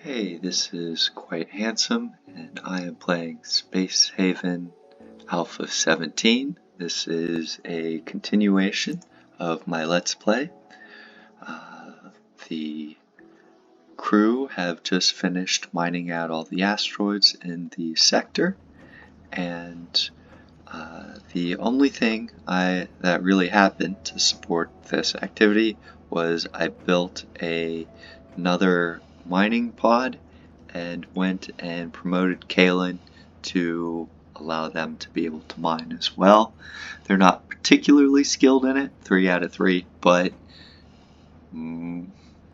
Hey, this is Quite Handsome, and I am playing Space Haven Alpha 17. This is a continuation of my Let's Play. The crew have just finished mining out all the asteroids in the sector, and the only thing that really happened to support this activity was I built another mining pod and went and promoted Kalen to allow them to be able to mine as well. They're not particularly skilled in it, 3 out of 3, but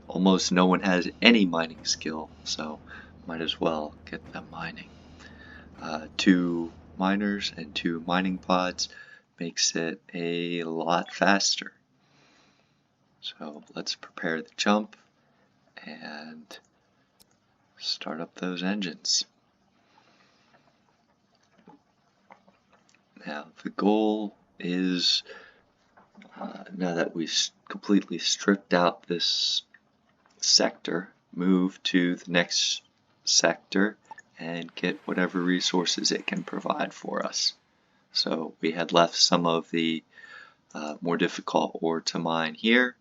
almost no one has any mining skill, so might as well get them mining. 2 miners and 2 mining pods makes it a lot faster. So let's prepare the jump and start up those engines. Now the goal is, now that we've completely stripped out this sector, move to the next sector and get whatever resources it can provide for us. So we had left some of the more difficult ore to mine here,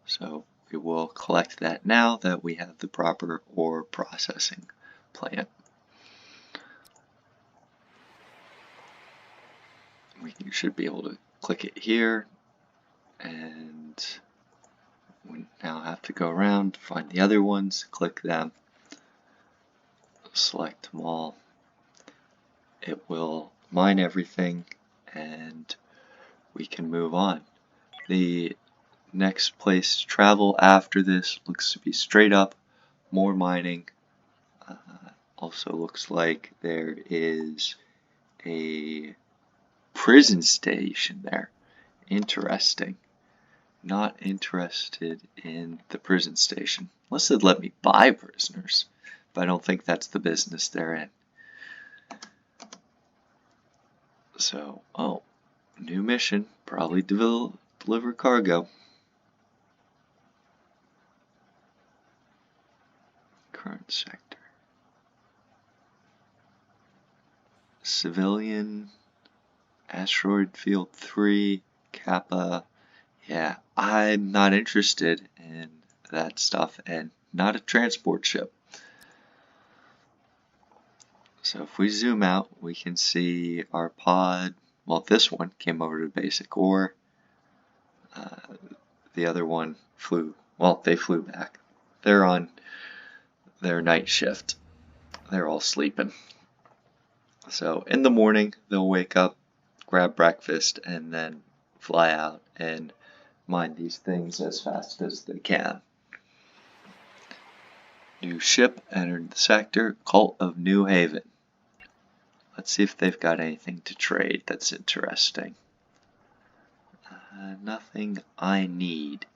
so we will collect that now that we have the proper ore processing plant. We should be able to click it here, and we now have to go around, find the other ones, click them, select them all. It will mine everything and we can move on. The next place to travel after this looks to be straight up, more mining. Also looks like there is a prison station there. Interesting. Not interested in the prison station. Unless they'd let me buy prisoners. But I don't think that's the business they're in. So, new mission. Probably deliver cargo. Current sector. Civilian. Asteroid Field 3. Kappa. Yeah, I'm not interested in that stuff, and not a transport ship. So if we zoom out, we can see our pod. Well, this one came over to basic ore. The other one flew. Well, they flew back. They're on their night shift. They're all sleeping. So in the morning, they'll wake up, grab breakfast, and then fly out and mine these things as fast as they can. New ship entered the sector, Cult of New Haven. Let's see if they've got anything to trade that's interesting. Nothing I need.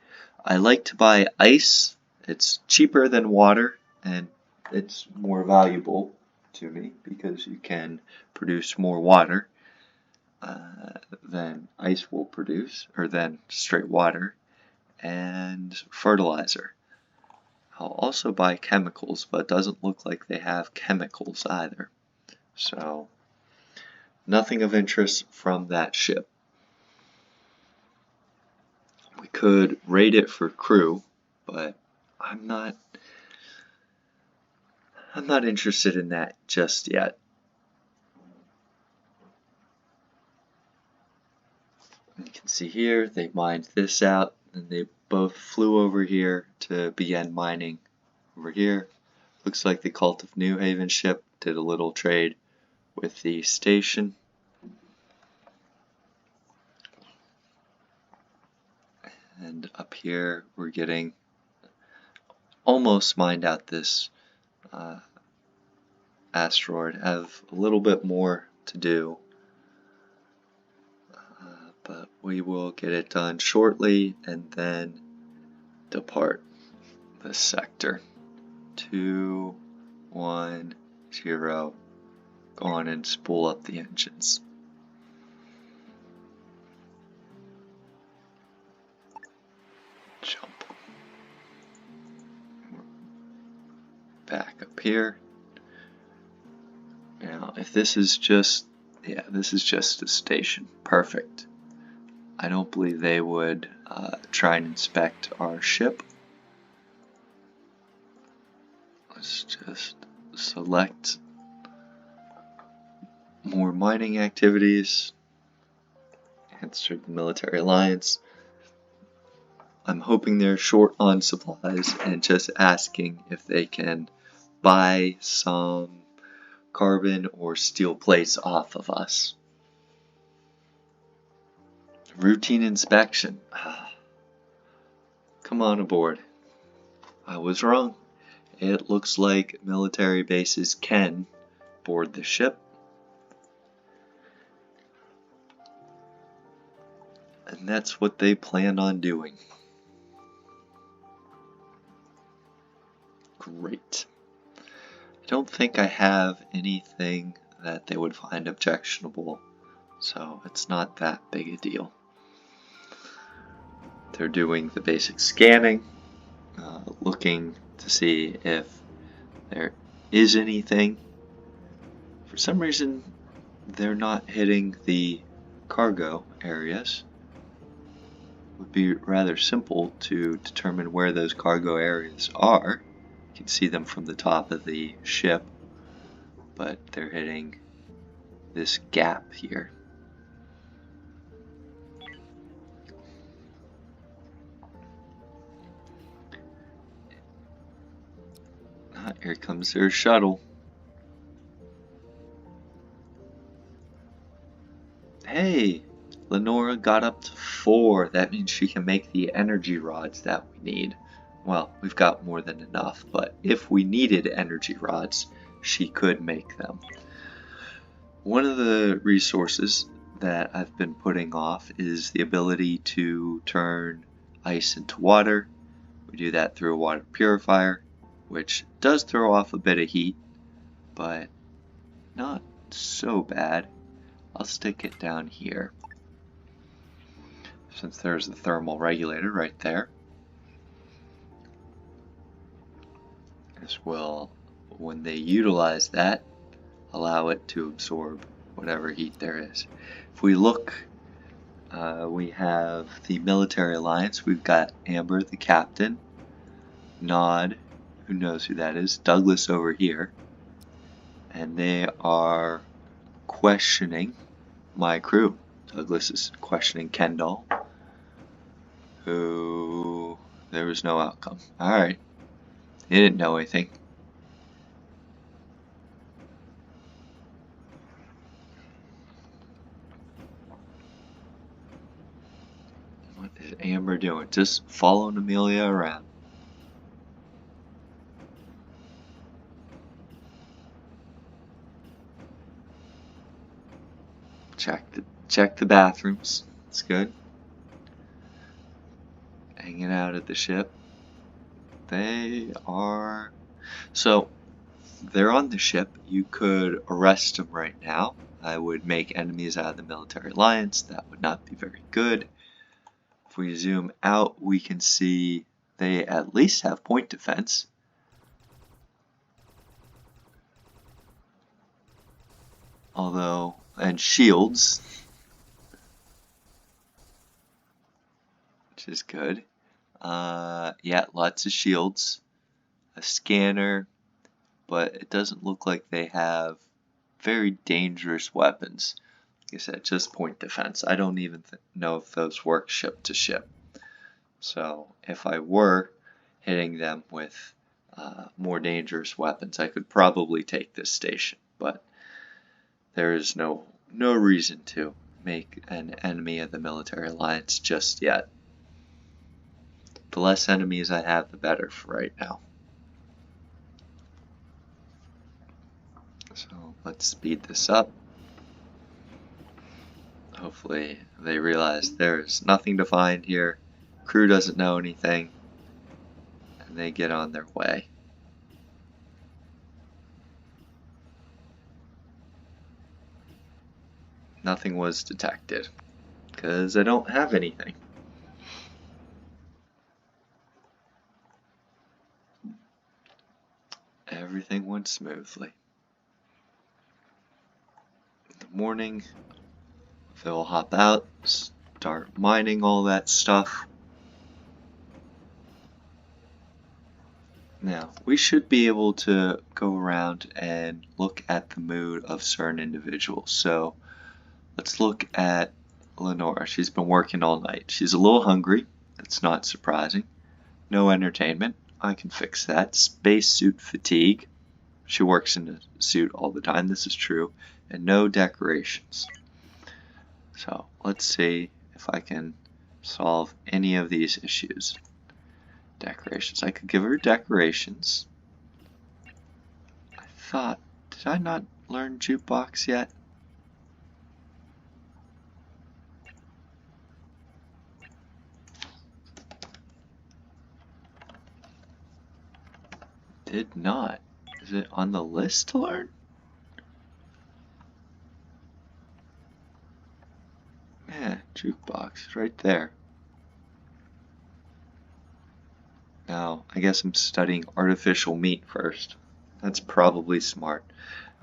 I like to buy ice. It's cheaper than water and it's more valuable to me because you can produce more water than ice will produce, or than straight water, and fertilizer. I'll also buy chemicals, but it doesn't look like they have chemicals either. So, nothing of interest from that ship. We could raid it for crew, but I'm not interested in that just yet. You can see here, they mined this out, and they both flew over here to begin mining over here. Looks like the Cult of New Haven ship did a little trade with the station. And up here, we're getting almost mined out this asteroid. Have a little bit more to do, but we will get it done shortly and then depart this sector. 2, 1, 0. Go on and spool up the engines. Jump. back up here. Now, if this is just, yeah, this is just a station. Perfect. I don't believe they would try and inspect our ship. Let's just select more mining activities. Answer the military alliance. I'm hoping they're short on supplies and just asking if they can buy some carbon or steel plates off of us. Routine inspection. Come on aboard. I was wrong. It looks like military bases can board the ship. And that's what they plan on doing. Great. I don't think I have anything that they would find objectionable, so it's not that big a deal. They're doing the basic scanning, looking to see if there is anything. For some reason, they're not hitting the cargo areas. It would be rather simple to determine where those cargo areas are. You can see them from the top of the ship, but they're hitting this gap here. Here comes their shuttle. Hey, Lenora got up to 4. That means she can make the energy rods that we need. Well, we've got more than enough, but if we needed energy rods, she could make them. One of the resources that I've been putting off is the ability to turn ice into water. We do that through a water purifier, which does throw off a bit of heat, but not so bad. I'll stick it down here, since there's the thermal regulator right there. This will, when they utilize that, allow it to absorb whatever heat there is. If we look, we have the military alliance. We've got Amber, the captain, Nod, who knows who that is, Douglas over here, and they are questioning my crew. Douglas is questioning Kendall, who there was no outcome. Alright, he didn't know anything. What is Amber doing? Just following Amelia around. Check the bathrooms. It's good. Hanging out at the ship. They are... So, they're on the ship. You could arrest them right now. I would make enemies out of the military alliance. That would not be very good. If we zoom out, we can see they at least have point defense. Although, and shields, which is good. Yeah, lots of shields, a scanner, but it doesn't look like they have very dangerous weapons. Like I said, just point defense. I don't even know if those work ship to ship. So if I were hitting them with more dangerous weapons, I could probably take this station, but there is no reason to make an enemy of the military alliance just yet. The less enemies I have, the better for right now. So let's speed this up. Hopefully they realize there's nothing to find here. Crew doesn't know anything, and they get on their way. Nothing was detected, because I don't have anything. everything went smoothly. In the morning, they'll hop out, start mining all that stuff. Now, we should be able to go around and look at the mood of certain individuals. So, let's look at Lenora. She's been working all night. She's a little hungry. That's not surprising. No entertainment. I can fix that. Spacesuit fatigue. She works in a suit all the time. This is true. And no decorations. So, let's see if I can solve any of these issues. Decorations. I could give her decorations. I thought, did I not learn jukebox yet? Did not. Is it on the list to learn? Yeah, jukebox, right there. Now, I guess I'm studying artificial meat first. That's probably smart.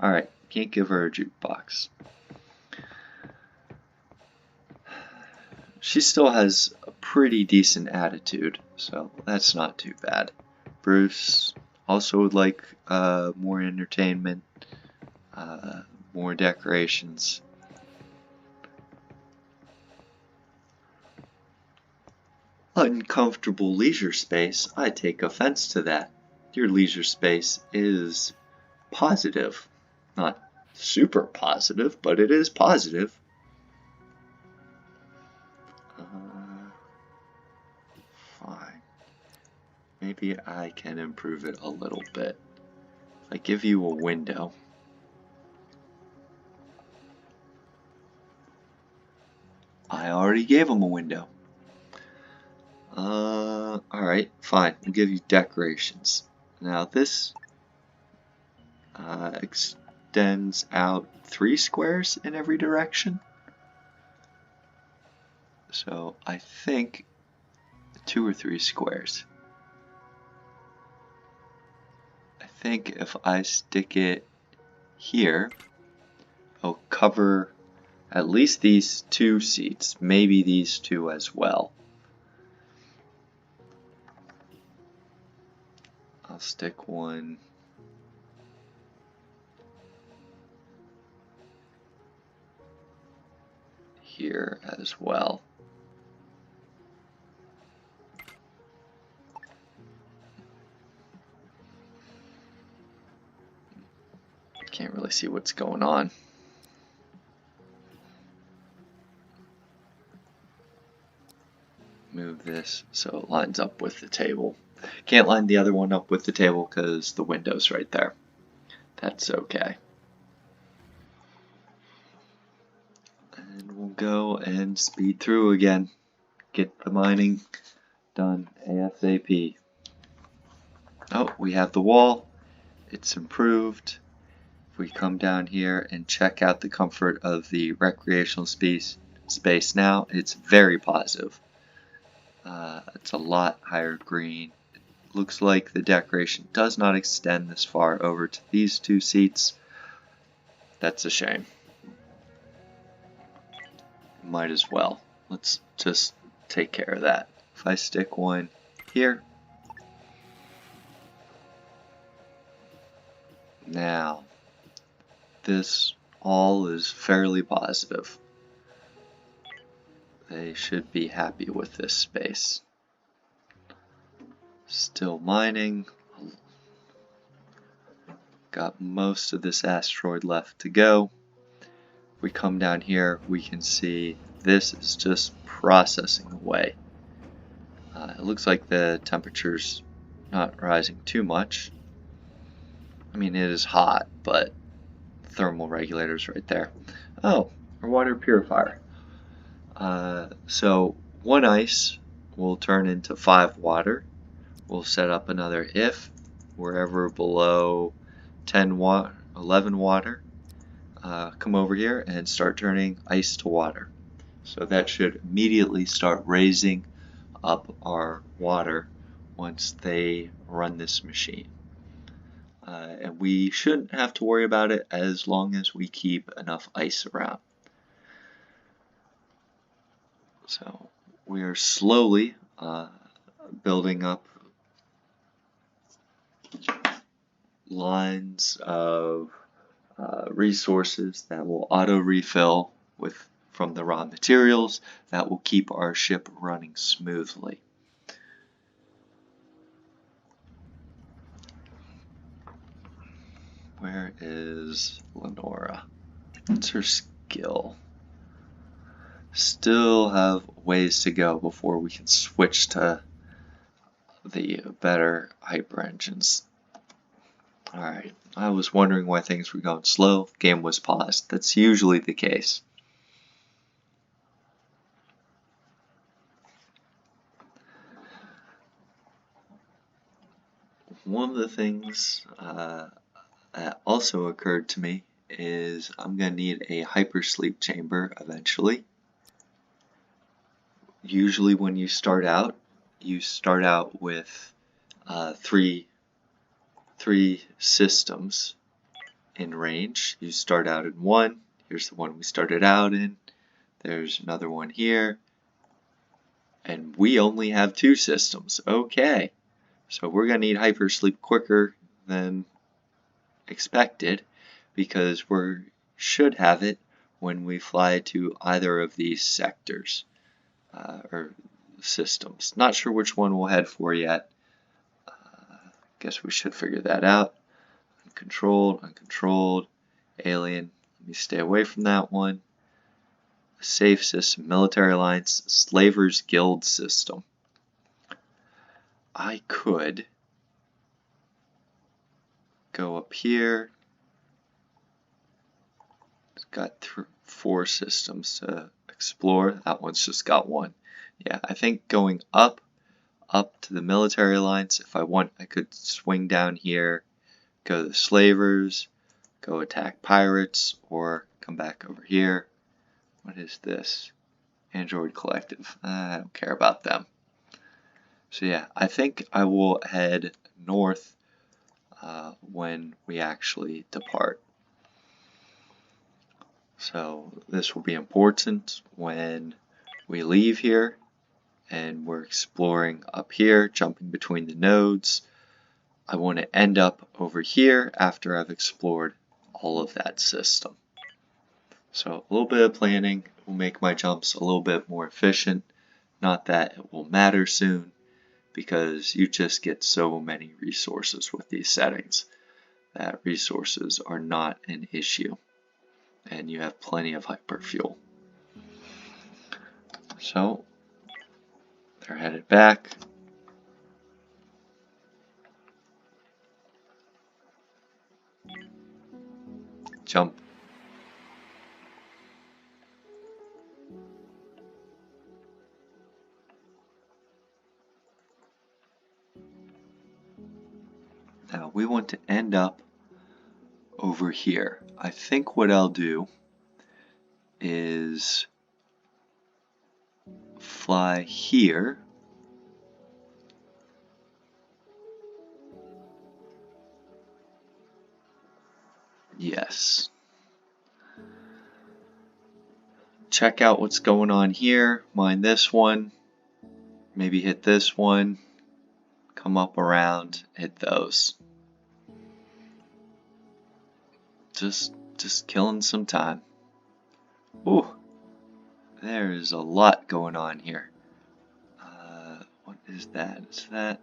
Alright, can't give her a jukebox. She still has a pretty decent attitude, so that's not too bad. Bruce also would like more entertainment, more decorations. Uncomfortable leisure space, I take offense to that. Your leisure space is positive. Not super positive, but it is positive. Fine. Maybe I can improve it a little bit. If I give you a window. I already gave him a window. Alright, fine. We'll give you decorations. Now this extends out 3 squares in every direction. So I think 2 or 3 squares. I think if I stick it here, I'll cover at least these 2 seats, maybe these 2 as well. I'll stick one here as well. Can't really see what's going on. Move this so it lines up with the table. Can't line the other one up with the table because the window's right there. That's okay. And we'll go and speed through again. Get the mining done ASAP. Oh, we have the wall. It's improved. If we come down here and check out the comfort of the recreational space now, it's very positive. It's a lot higher green. It looks like the decoration does not extend this far over to these 2 seats. That's a shame. Might as well. Let's just take care of that. If I stick one here. Now, this all is fairly positive. They should be happy with this space. Still mining. Got most of this asteroid left to go. If we come down here, we can see this is just processing away. It looks like the temperature's not rising too much. I mean, it is hot, but thermal regulator's right there. Oh, our water purifier. So 1 ice will turn into 5 water. We'll set up another if wherever below 11 water, come over here and start turning ice to water. So that should immediately start raising up our water once they run this machine. and we shouldn't have to worry about it as long as we keep enough ice around. So we are slowly building up lines of resources that will auto refill from the raw materials that will keep our ship running smoothly. Where is Lenora? What's her skill? Still have ways to go before we can switch to the better hyper engines. Alright, I was wondering why things were going slow. Game was paused. That's usually the case. One of the things that also occurred to me is I'm going to need a hypersleep chamber eventually. Usually when you start out with three systems in range. You start out in one. Here's the one we started out in. There's another one here. And we only have 2 systems. Okay. So we're going to need hypersleep quicker than expected because we should have it when we fly to either of these sectors or systems. Not sure which one we'll head for yet. Guess we should figure that out. Uncontrolled, alien. Let me stay away from that one. Safe system, military alliance, slavers guild system. I could go up here. It's got 4 systems to explore. That one's just got 1. Yeah, I think going up to the military alliance. If I want, I could swing down here, go to the slavers, go attack pirates, or come back over here. What is this? Android Collective. I don't care about them. So yeah, I think I will head north when we actually depart. So this will be important when we leave here and we're exploring up here, jumping between the nodes. I want to end up over here after I've explored all of that system. So a little bit of planning will make my jumps a little bit more efficient. Not that it will matter soon, because you just get so many resources with these settings that resources are not an issue, and you have plenty of hyperfuel. So they're headed back. Jump. Now we want to end up over here. I think what I'll do is fly here. Yes. Check out what's going on here. Mine this one. Maybe hit this one. Come up around. Hit those. Just killing some time. Ooh. There's a lot going on here. What is that? Is that?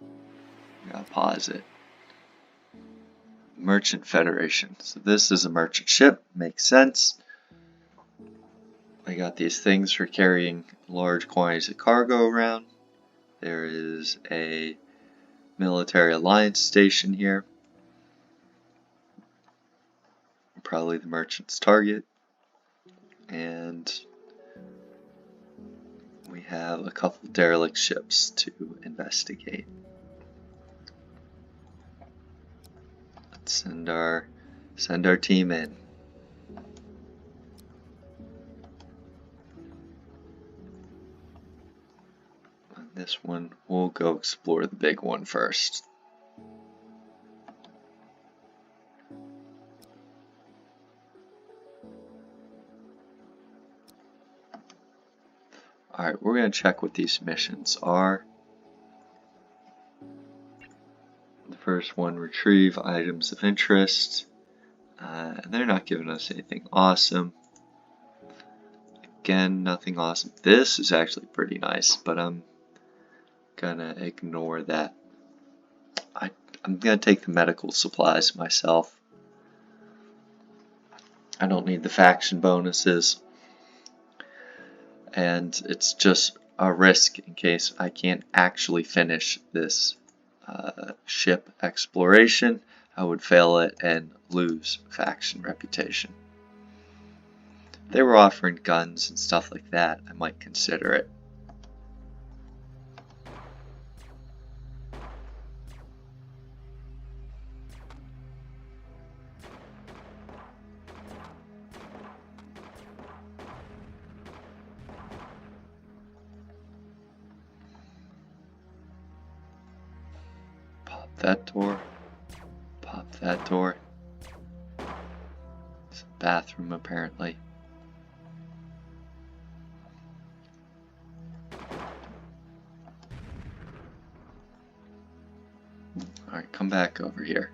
I gotta pause it. Merchant Federation. So this is a merchant ship. Makes sense. I got these things for carrying large quantities of cargo around. There is a military alliance station here. Probably the merchant's target. And we have a couple derelict ships to investigate. Let's send our team in. On this one, we'll go explore the big one first. Alright, we're going to check what these missions are. The first one, retrieve items of interest. And they're not giving us anything awesome. Again, nothing awesome. This is actually pretty nice, but I'm gonna ignore that. I'm gonna take the medical supplies myself. I don't need the faction bonuses. And it's just a risk in case I can't actually finish this ship exploration. I would fail it and lose faction reputation. If they were offering guns and stuff like that, I might consider it. Pop that door. Pop that door. It's a bathroom, apparently. Alright, come back over here.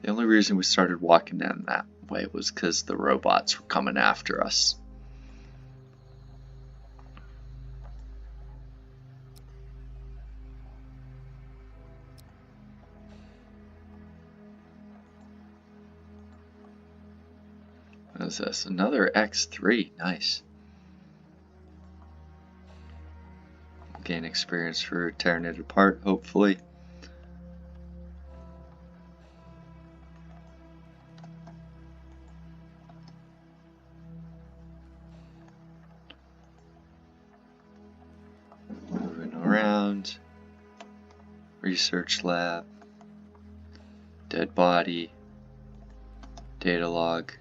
The only reason we started walking down that way was because the robots were coming after us. What is this? Another X3. Nice. Gain experience for tearing it apart, hopefully. Moving around. Research lab. Dead body. Data log.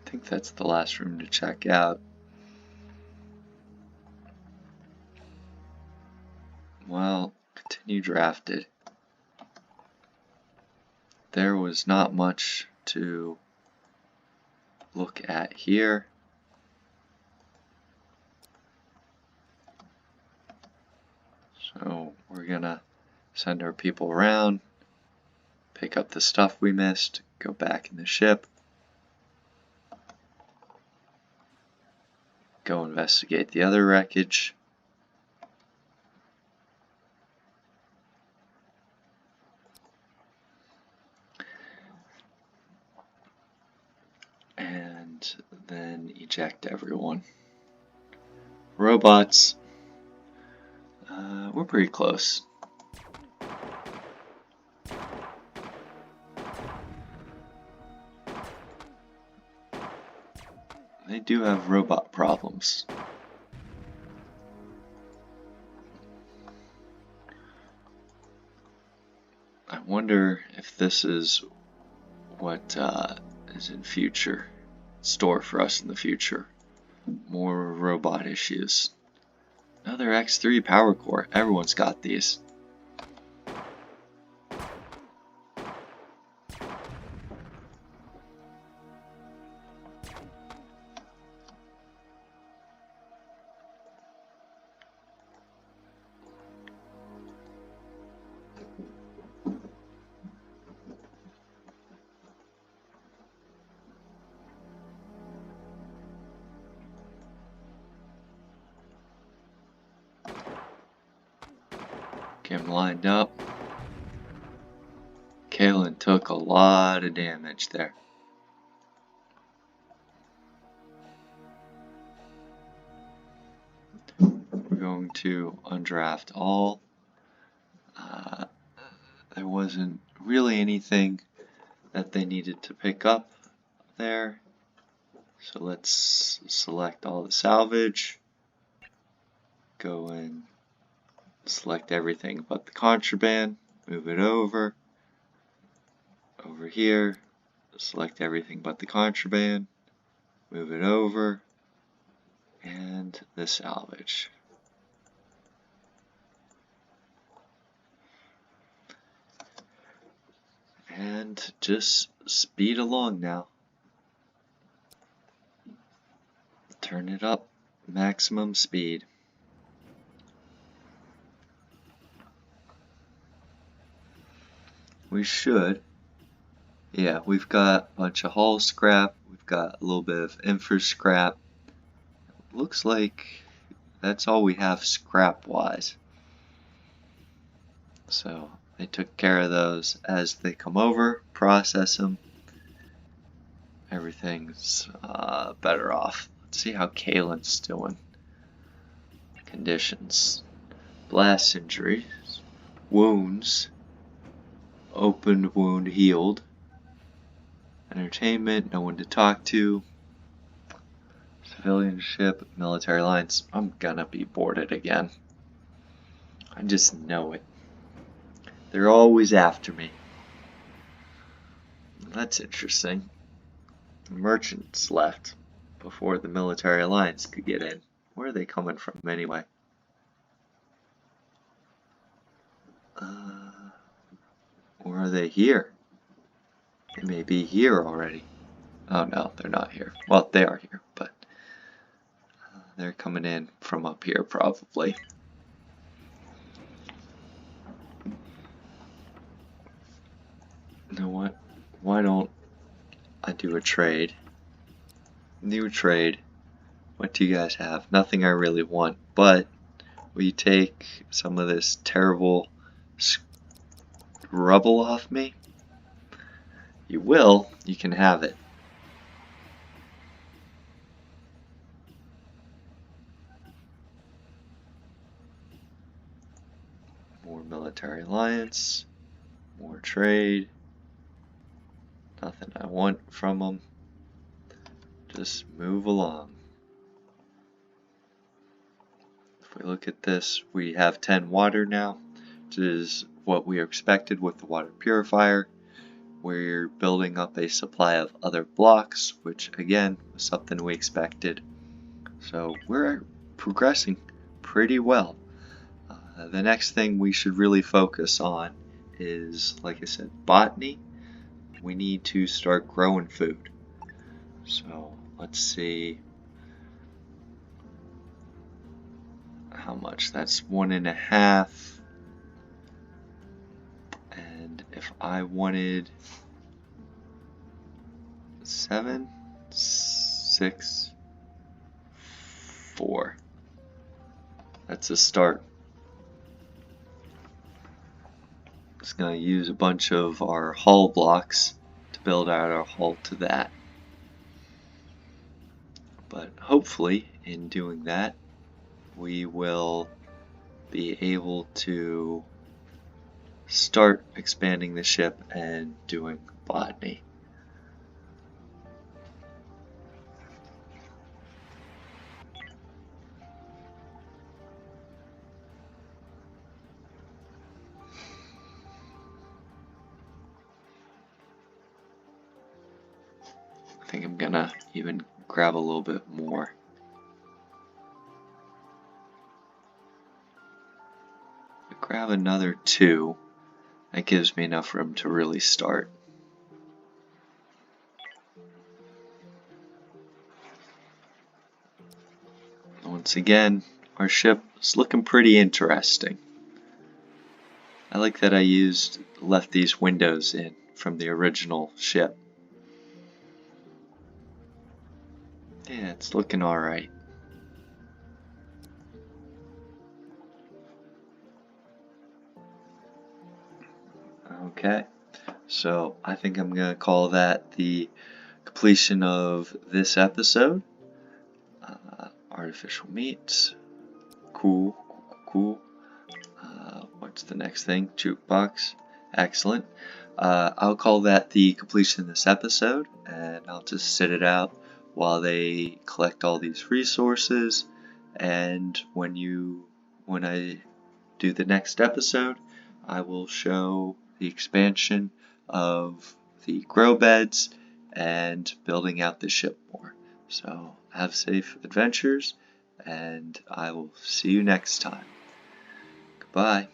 I think that's the last room to check out. Well, continue drafted. There was not much to look at here. So we're gonna send our people around, pick up the stuff we missed, go back in the ship, go investigate the other wreckage. And then eject everyone. Robots. We're pretty close. They do have robot problems. I wonder if this is what is in store for us in the future. More robot issues. Another X3 power core. Everyone's got these. Get him lined up. Kalen took a lot of damage there. We're going to undraft all. There wasn't really anything that they needed to pick up there. So let's select all the salvage. Go and select everything but the contraband. Move it over. Over here. Select everything but the contraband. Move it over. And the salvage. And just speed along now. Turn it up, maximum speed. We should. Yeah, we've got a bunch of hull scrap. We've got a little bit of infra scrap. Looks like that's all we have scrap-wise. So they took care of those as they come over, process them. Everything's better off. Let's see how Kalen's doing. Conditions. Blast injuries. Wounds. Open wound healed. Entertainment, no one to talk to. Civilian ship, military lines. I'm gonna be boarded again. I just know it. They're always after me. That's interesting. The merchants left before the military alliance could get in. Where are they coming from anyway? Or are they here? They may be here already. Oh no, they're not here. Well, they are here, but they're coming in from up here probably. You know what? Why don't I do a trade? New trade. What do you guys have? Nothing I really want, but will you take some of this terrible rubble off me? You will. You can have it. More military alliance. More trade. Nothing I want from them. Just move along. If we look at this, we have 10 water now, which is what we expected with the water purifier. We're building up a supply of other blocks, which again was something we expected. So we're progressing pretty well. The next thing we should really focus on is, like I said, botany. We need to start growing food. So let's see how much. That's 1.5. And if I wanted 7, 6, 4. That's a start. Just gonna use a bunch of our hull blocks to build out our hull to that. But hopefully, in doing that, we will be able to start expanding the ship and doing botany. I think I'm gonna even grab a little bit more. Grab another 2. That gives me enough room to really start. Once again, our ship is looking pretty interesting. I like that I left these windows in from the original ship. Yeah, it's looking alright. Okay, so I think I'm going to call that the completion of this episode. Artificial meat. Cool. What's the next thing? Jukebox. Excellent. I'll call that the completion of this episode, and I'll just sit it out while they collect all these resources. And when I do the next episode, I will show the expansion of the grow beds and building out the ship more. So have safe adventures, and I will see you next time. Goodbye.